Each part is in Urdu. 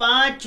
5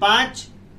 5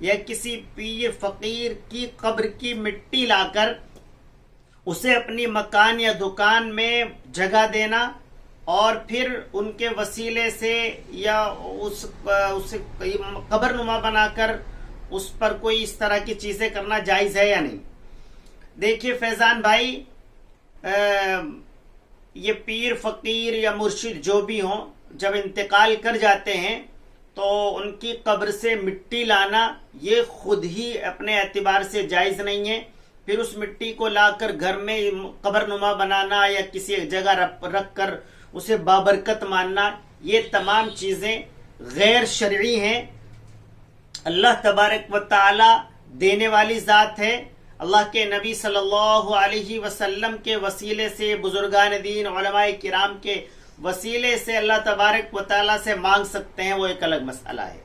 یا کسی پیر فقیر کی قبر کی مٹی لا کر اسے اپنی مکان یا دکان میں جگہ دینا اور پھر ان کے وسیلے سے یا اسے قبر نما بنا کر اس پر کوئی اس طرح کی چیزیں کرنا جائز ہے یا نہیں؟ دیکھیے فیضان بھائی، یہ پیر فقیر یا مرشد جو بھی ہوں جب انتقال کر جاتے ہیں تو ان کی قبر سے مٹی لانا یہ خود ہی اپنے اعتبار سے جائز نہیں ہے. پھر اس مٹی کو لا کر گھر میں قبر نما بنانا یا کسی ایک جگہ رکھ کر اسے بابرکت ماننا، یہ تمام چیزیں غیر شرعی ہیں. اللہ تبارک و تعالی دینے والی ذات ہے. اللہ کے نبی صلی اللہ علیہ وسلم کے وسیلے سے، بزرگان دین علماء کرام کے وسیلے سے اللہ تبارک و تعالی سے مانگ سکتے ہیں، وہ ایک الگ مسئلہ ہے.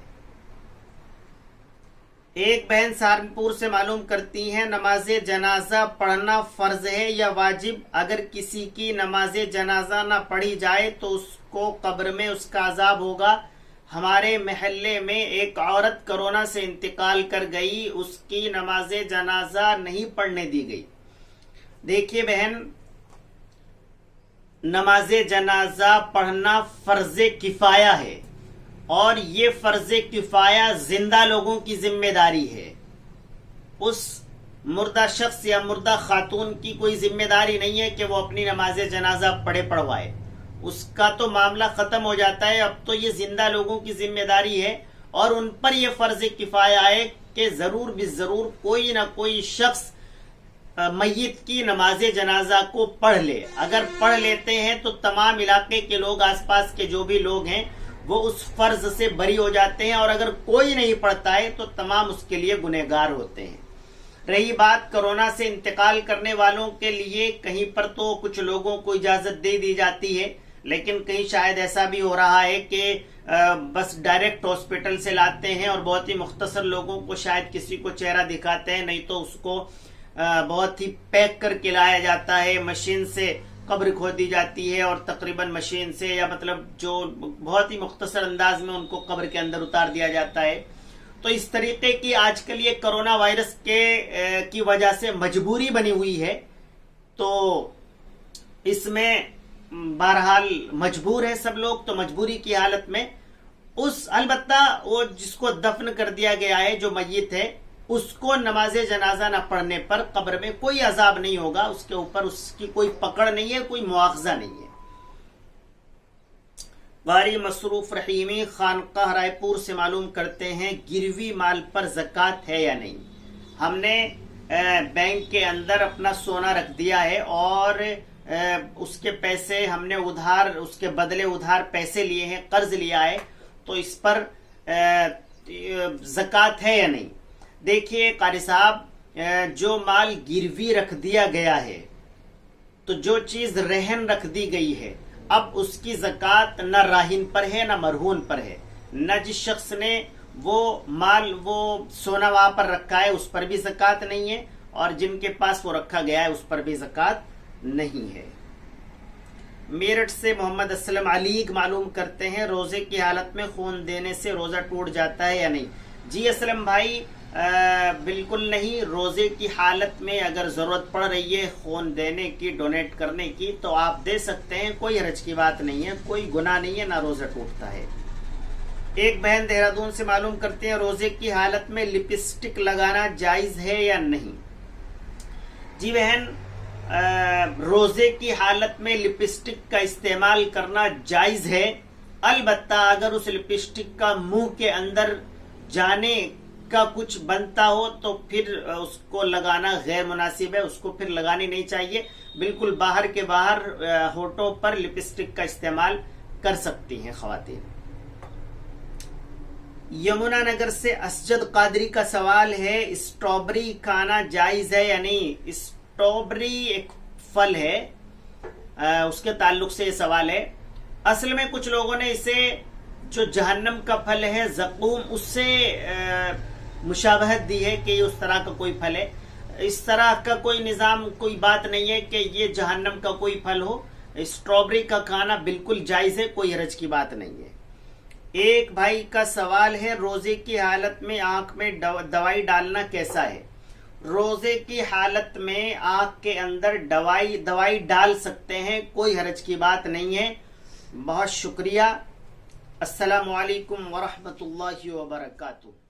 ایک بہن سہارنپور سے معلوم کرتی ہیں نماز جنازہ پڑھنا فرض ہے یا واجب؟ اگر کسی کی نماز جنازہ نہ پڑھی جائے تو اس کو قبر میں اس کا عذاب ہوگا. ہمارے محلے میں ایک عورت کرونا سے انتقال کر گئی، اس کی نماز جنازہ نہیں پڑھنے دی گئی. دیکھیے بہن، نماز جنازہ پڑھنا فرض کفایہ ہے اور یہ فرض کفایہ زندہ لوگوں کی ذمہ داری ہے. اس مردہ شخص یا مردہ خاتون کی کوئی ذمہ داری نہیں ہے کہ وہ اپنی نماز جنازہ پڑھوائے. اس کا تو معاملہ ختم ہو جاتا ہے. اب تو یہ زندہ لوگوں کی ذمہ داری ہے اور ان پر یہ فرض کفایہ ہے کہ ضرور بالضرور کوئی نہ کوئی شخص میت کی نماز جنازہ کو پڑھ لے. اگر پڑھ لیتے ہیں تو تمام علاقے کے لوگ، آس پاس کے جو بھی لوگ ہیں، وہ اس فرض سے بری ہو جاتے ہیں، اور اگر کوئی نہیں پڑھتا ہے تو تمام اس کے لیے گنہگار ہوتے ہیں. رہی بات کرونا سے انتقال کرنے والوں کے لیے، کہیں پر تو کچھ لوگوں کو اجازت دے دی جاتی ہے، لیکن کہیں شاید ایسا بھی ہو رہا ہے کہ بس ڈائریکٹ ہاسپٹل سے لاتے ہیں اور بہت ہی مختصر لوگوں کو، شاید کسی کو چہرہ دکھاتے ہیں، نہیں تو اس کو بہت ہی پیک کر کے لایا جاتا ہے. مشین سے قبر کھودی جاتی ہے اور تقریباً مشین سے، یا مطلب جو بہت ہی مختصر انداز میں ان کو قبر کے اندر اتار دیا جاتا ہے. تو اس طریقے کی آج کل یہ کرونا وائرس کی وجہ سے مجبوری بنی ہوئی ہے. تو اس میں بہرحال مجبور ہے سب لوگ. تو مجبوری کی حالت میں البتہ وہ جس کو دفن کر دیا گیا ہے، جو میت ہے، اس کو نماز جنازہ نہ پڑھنے پر قبر میں کوئی عذاب نہیں ہوگا. اس کے اوپر اس کی کوئی پکڑ نہیں ہے، کوئی مواخذہ نہیں ہے. قاری مصروف رحیمی خانقاہ رائے پور سے معلوم کرتے ہیں گروی مال پر زکوٰۃ ہے یا نہیں؟ ہم نے بینک کے اندر اپنا سونا رکھ دیا ہے اور اس کے پیسے ہم نے ادھار، اس کے بدلے ادھار پیسے لیے ہیں، قرض لیا ہے، تو اس پر زکوٰۃ ہے یا نہیں؟ دیکھیے قاری صاحب، جو مال گروی رکھ دیا گیا ہے، تو جو چیز رہن رکھ دی گئی ہے، اب اس کی زکوٰۃ نہ راہن پر ہے نہ مرہون پر ہے. نہ جس شخص نے وہ مال، وہ سونا وہاں پر رکھا ہے، اس پر بھی زکوٰۃ نہیں ہے، اور جن کے پاس وہ رکھا گیا ہے اس پر بھی زکوٰۃ نہیں ہے. میرٹھ سے محمد اسلم علی معلوم کرتے ہیں روزے کی حالت میں خون دینے سے روزہ ٹوٹ جاتا ہے یا نہیں؟ جی اسلم بھائی، بالکل نہیں. روزے کی حالت میں اگر ضرورت پڑ رہی ہے خون دینے کی، ڈونیٹ کرنے کی، تو آپ دے سکتے ہیں، کوئی حرج کی بات نہیں ہے، کوئی گناہ نہیں ہے، نہ روزہ ٹوٹتا ہے. ایک بہن دہرادون سے معلوم کرتے ہیں روزے کی حالت میں لپسٹک لگانا جائز ہے یا نہیں؟ جی بہن، روزے کی حالت میں لپسٹک کا استعمال کرنا جائز ہے، البتہ اگر اس لپسٹک کا منہ کے اندر جانے کا کچھ بنتا ہو تو پھر اس کو لگانا غیر مناسب ہے، اس کو پھر لگانی نہیں چاہیے. بالکل باہر کے باہر ہونٹوں پر لپسٹک کا استعمال کر سکتی ہیں خواتین. یمنا نگر سے اسجد قادری کا سوال ہے اسٹرابری کھانا جائز ہے یا نہیں؟ اسٹرابری ایک پھل ہے، اس کے تعلق سے یہ سوال ہے. اصل میں کچھ لوگوں نے اسے جو جہنم کا پھل ہے زقوم، اس سے مشابہت دی ہے کہ یہ اس طرح کا کوئی پھل ہے. اس طرح کا کوئی نظام، کوئی بات نہیں ہے کہ یہ جہنم کا کوئی پھل ہو. اسٹرابری کا کھانا بالکل جائز ہے، کوئی حرج کی بات نہیں ہے. ایک بھائی کا سوال ہے روزے کی حالت میں آنکھ میں دوائی ڈالنا کیسا ہے؟ روزے کی حالت میں آنکھ کے اندر دوائی ڈال سکتے ہیں، کوئی حرج کی بات نہیں ہے۔ بہت شکریہ۔ السلام علیکم ورحمۃ اللہ وبرکاتہ۔